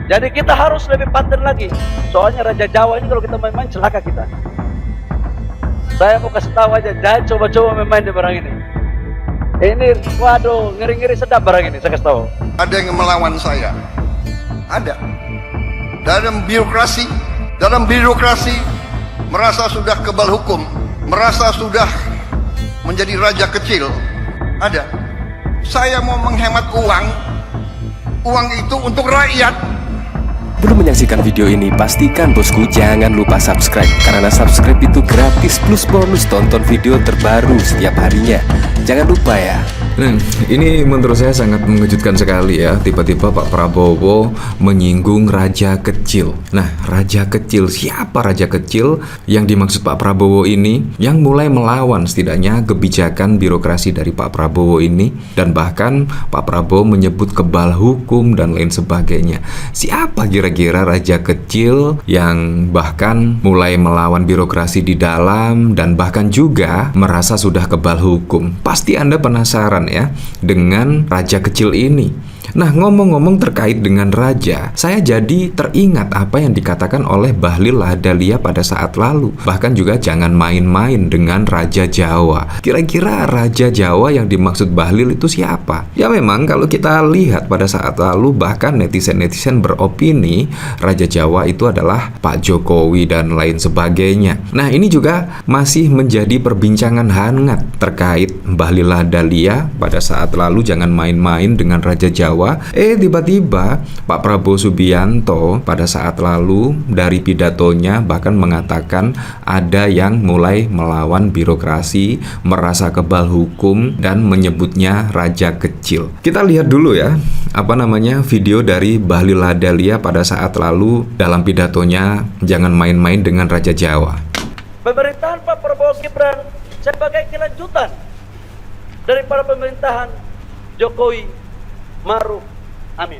Jadi kita harus lebih paten lagi. Soalnya Raja Jawa ini kalau kita main-main celaka kita. Saya mau kasih tahu aja, jangan coba-coba main-main di barang ini. Ini, waduh, ngeri-ngeri sedap barang ini, saya kasih tahu. Ada yang melawan saya. Ada. Dalam birokrasi merasa sudah kebal hukum, merasa sudah menjadi raja kecil. Ada. Saya mau menghemat uang itu untuk rakyat. Belum menyaksikan video ini, pastikan bosku jangan lupa subscribe. Karena subscribe itu gratis plus bonus tonton video terbaru setiap harinya. Jangan lupa ya. Nah, ini menurut saya sangat mengejutkan sekali ya. Tiba-tiba Pak Prabowo menyinggung raja kecil. Nah, raja kecil, siapa raja kecil yang dimaksud Pak Prabowo ini? Yang mulai melawan setidaknya kebijakan birokrasi dari Pak Prabowo ini. Dan bahkan Pak Prabowo menyebut kebal hukum dan lain sebagainya. Siapa kira-kira raja kecil yang bahkan mulai melawan birokrasi di dalam dan bahkan juga merasa sudah kebal hukum? Pasti Anda penasaran ya dengan raja kecil ini. Nah, ngomong-ngomong terkait dengan raja, saya jadi teringat apa yang dikatakan oleh Bahlil Lahadalia pada saat lalu. Bahkan juga jangan main-main dengan Raja Jawa. Kira-kira Raja Jawa yang dimaksud Bahlil itu siapa? Ya memang kalau kita lihat pada saat lalu bahkan netizen-netizen beropini Raja Jawa itu adalah Pak Jokowi dan lain sebagainya. Nah, ini juga masih menjadi perbincangan hangat terkait Bahlil Lahadalia pada saat lalu jangan main-main dengan Raja Jawa. Tiba-tiba Pak Prabowo Subianto pada saat lalu dari pidatonya bahkan mengatakan ada yang mulai melawan birokrasi, merasa kebal hukum dan menyebutnya raja kecil. Kita lihat dulu ya, video dari Bahlil Lahadalia pada saat lalu dalam pidatonya jangan main-main dengan Raja Jawa. Pemerintahan Pak Prabowo Gibran sebagai kelanjutan daripada pemerintahan Jokowi Maruf Amin.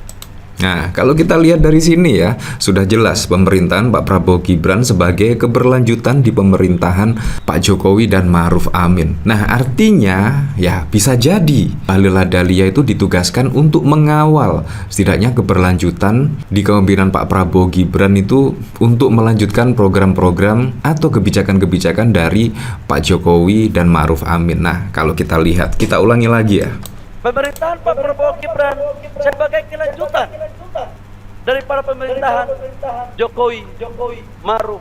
Nah, kalau kita lihat dari sini ya, sudah jelas pemerintahan Pak Prabowo Gibran sebagai keberlanjutan di pemerintahan Pak Jokowi dan Maruf Amin. Nah, artinya ya bisa jadi Bahlil Lahadalia itu ditugaskan untuk mengawal setidaknya keberlanjutan di kepemimpinan Pak Prabowo Gibran itu untuk melanjutkan program-program atau kebijakan-kebijakan dari Pak Jokowi dan Maruf Amin. Nah, kalau kita lihat, kita ulangi lagi ya. Pemerintahan Pak Prabowo Gibran sebagai kelanjutan daripada pemerintahan Jokowi Maruf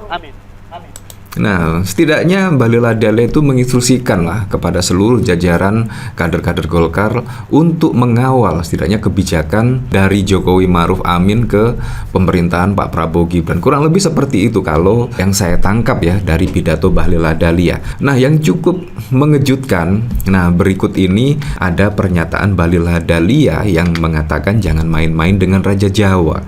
Amin. Nah, setidaknya Bahlil Lahadalia itu menginstruksikan lah kepada seluruh jajaran kader-kader Golkar untuk mengawal setidaknya kebijakan dari Jokowi Maruf Amin ke pemerintahan Pak Prabowo Gibran. Kurang lebih seperti itu kalau yang saya tangkap ya dari pidato Bahlil Lahadalia. Nah, yang cukup mengejutkan, nah berikut ini ada pernyataan Bahlil Lahadalia yang mengatakan jangan main-main dengan Raja Jawa.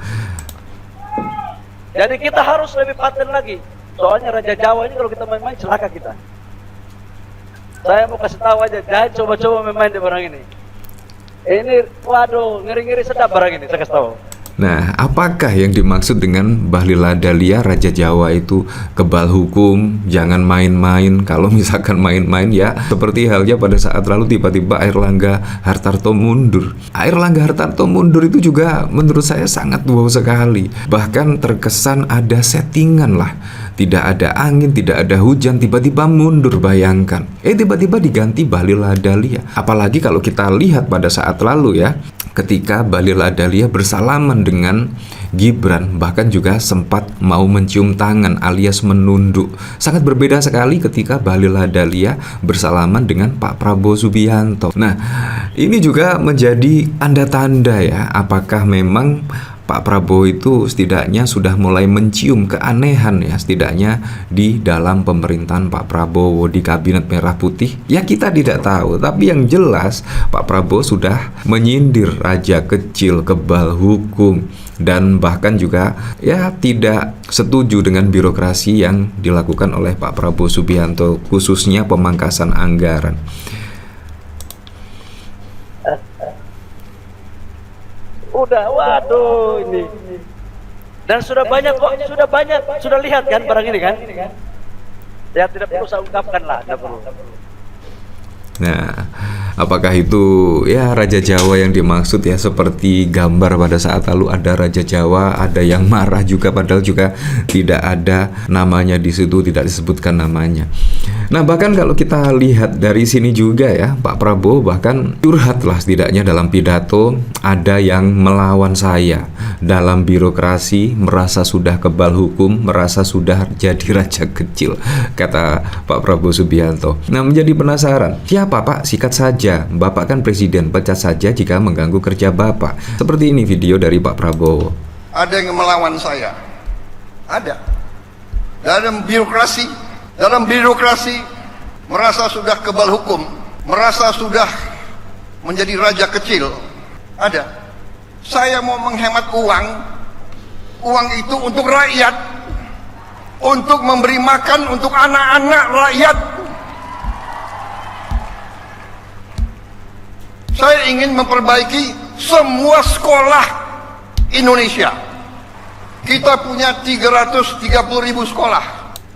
Jadi kita harus lebih paten lagi. Soalnya Raja Jawa ini kalau kita main-main celaka kita. Saya mau kasih tahu aja, jangan coba-coba main-main di barang ini. Ini, waduh, ngeri-ngeri sedap barang ini, saya kasih tahu. Nah, apakah yang dimaksud dengan Bahlil Lahadalia Raja Jawa itu kebal hukum, jangan main-main? Kalau misalkan main-main ya seperti halnya pada saat lalu tiba-tiba Airlangga Hartarto mundur. Airlangga Hartarto mundur itu juga menurut saya sangat wow sekali. Bahkan terkesan ada settingan lah. Tidak ada angin, tidak ada hujan, tiba-tiba mundur, bayangkan. Tiba-tiba diganti Bahlil Lahadalia. Apalagi kalau kita lihat pada saat lalu ya, ketika Bahlil Lahadalia bersalaman dengan Gibran, bahkan juga sempat mau mencium tangan alias menunduk. Sangat berbeda sekali ketika Bahlil Lahadalia bersalaman dengan Pak Prabowo Subianto. Nah, ini juga menjadi tanda-tanda ya, apakah memang Pak Prabowo itu setidaknya sudah mulai mencium keanehan ya, setidaknya di dalam pemerintahan Pak Prabowo di Kabinet Merah Putih. Ya kita tidak tahu, tapi yang jelas Pak Prabowo sudah menyindir raja kecil, kebal hukum, dan bahkan juga ya tidak setuju dengan birokrasi yang dilakukan oleh Pak Prabowo Subianto, khususnya pemangkasan anggaran. Udah, waduh ini. Dan sudah banyak kok, sudah lihat kan barang ini kan? Ya tidak perlu saya ungkapkan lah, tidak perlu. Nah, Apakah itu ya Raja Jawa yang dimaksud ya, seperti gambar pada saat lalu ada Raja Jawa, ada yang marah juga padahal juga tidak ada namanya di situ, tidak disebutkan namanya. Nah, bahkan kalau kita lihat dari sini juga ya, Pak Prabowo bahkan curhat lah setidaknya dalam pidato, ada yang melawan saya dalam birokrasi, merasa sudah kebal hukum, merasa sudah jadi raja kecil, kata Pak Prabowo Subianto. Nah, menjadi penasaran, siapa Pak? Sikat saja, Bapak kan presiden, pecat saja jika mengganggu kerja Bapak. Seperti ini video dari Pak Prabowo. Ada yang melawan saya, ada. Dalam birokrasi merasa sudah kebal hukum, merasa sudah menjadi raja kecil, ada. Saya mau menghemat uang itu untuk rakyat, untuk memberi makan untuk anak-anak rakyat. Saya ingin memperbaiki semua sekolah Indonesia. Kita punya 330.000 sekolah.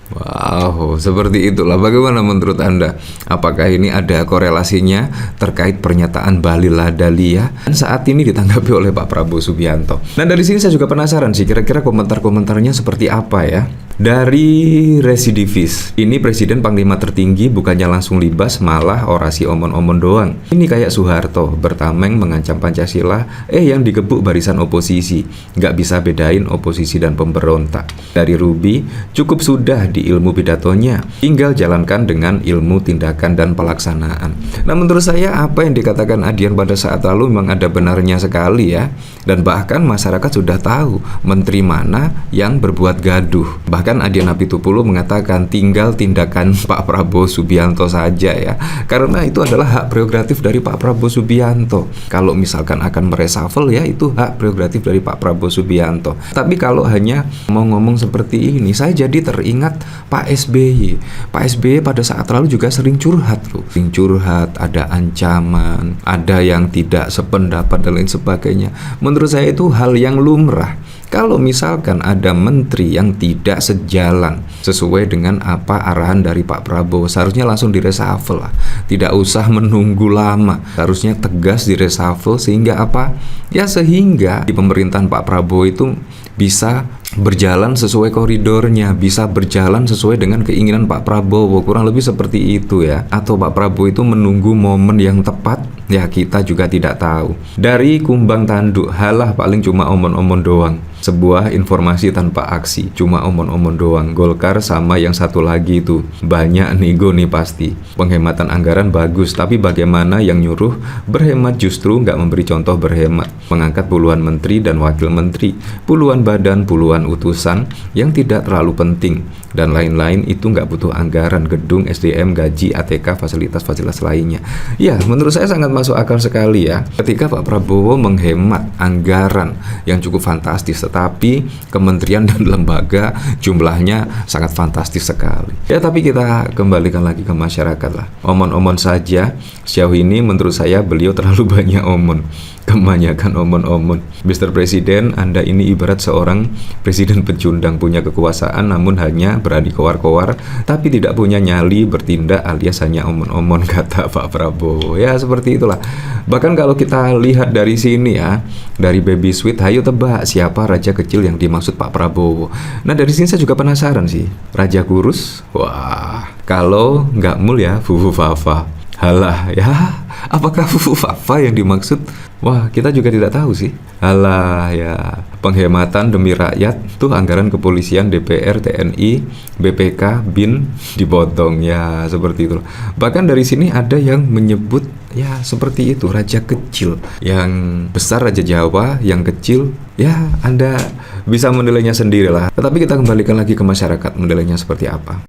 Wow, seperti itulah. Bagaimana menurut Anda? Apakah ini ada korelasinya terkait pernyataan Bahlil Lahadalia dan saat ini ditanggapi oleh Pak Prabowo Subianto? Nah, dari sini saya juga penasaran sih, kira-kira komentar-komentarnya seperti apa ya? Dari residivis, ini presiden panglima tertinggi bukannya langsung libas, malah orasi omon-omon doang. Ini kayak Soeharto, bertameng mengancam Pancasila, yang digebuk barisan oposisi. Nggak bisa bedain oposisi dan pemberontak. Dari Ruby, cukup sudah di ilmu pidatonya, tinggal jalankan dengan ilmu tindakan dan pelaksanaan. Nah, menurut saya apa yang dikatakan Adian pada saat lalu memang ada benarnya sekali ya. Dan bahkan masyarakat sudah tahu menteri mana yang berbuat gaduh. Bahkan Adian Apitupulu mengatakan tinggal tindakan Pak Prabowo Subianto saja ya, karena itu adalah hak prerogatif dari Pak Prabowo Subianto. Kalau misalkan akan mereshuffle ya, itu hak prerogatif dari Pak Prabowo Subianto. Tapi kalau hanya mau ngomong seperti ini, saya jadi teringat Pak SBY. Pak SBY pada saat lalu juga sering curhat loh, sering curhat, ada ancaman, ada yang tidak sependapat dan lain sebagainya. Menurut saya itu hal yang lumrah. Kalau misalkan ada menteri yang tidak sejalan sesuai dengan apa arahan dari Pak Prabowo, seharusnya langsung direshuffle lah. Tidak usah menunggu lama. Harusnya tegas direshuffle sehingga apa? Ya sehingga di pemerintahan Pak Prabowo itu bisa berjalan sesuai koridornya, bisa berjalan sesuai dengan keinginan Pak Prabowo, kurang lebih seperti itu ya. Atau Pak Prabowo itu menunggu momen yang tepat, ya kita juga tidak tahu. Dari kumbang tanduk, halah paling cuma omon-omon doang. Sebuah informasi tanpa aksi, cuma omon-omon doang. Golkar sama yang satu lagi itu, banyak nego nih pasti. Penghematan anggaran bagus, tapi bagaimana yang nyuruh berhemat justru nggak memberi contoh berhemat. Mengangkat puluhan menteri dan wakil menteri, puluhan badan, puluhan utusan yang tidak terlalu penting dan lain-lain, itu nggak butuh anggaran, gedung, SDM, gaji, ATK, fasilitas-fasilitas lainnya. Ya, menurut saya sangat masuk akal sekali ya, ketika Pak Prabowo menghemat anggaran yang cukup fantastis, tetapi kementerian dan lembaga jumlahnya sangat fantastis sekali. Ya, tapi kita kembalikan lagi ke masyarakat lah. Omon-omon saja, sejauh ini menurut saya beliau terlalu banyak omon, kebanyakan omon-omon. Mr. Presiden, Anda ini ibarat seorang presiden pecundang, punya kekuasaan namun hanya berani kowar-kowar, tapi tidak punya nyali bertindak alias hanya omon-omon, kata Pak Prabowo. Ya seperti itulah. Bahkan kalau kita lihat dari sini ya, dari Baby Sweet, hayo tebak siapa raja kecil yang dimaksud Pak Prabowo. Nah, dari sini saya juga penasaran sih, raja kurus? Wah, kalau nggak mul ya Fufu Fafa. Halah ya, apakah Fufu Fafa yang dimaksud? Wah, kita juga tidak tahu sih. Halah ya, penghematan demi rakyat tuh anggaran kepolisian, DPR, TNI, BPK, BIN dipotong ya, seperti itu. Bahkan dari sini ada yang menyebut ya seperti itu, raja kecil. Yang besar Raja Jawa, yang kecil ya Anda bisa menilainya sendirilah. Tetapi kita kembalikan lagi ke masyarakat, menilainya seperti apa.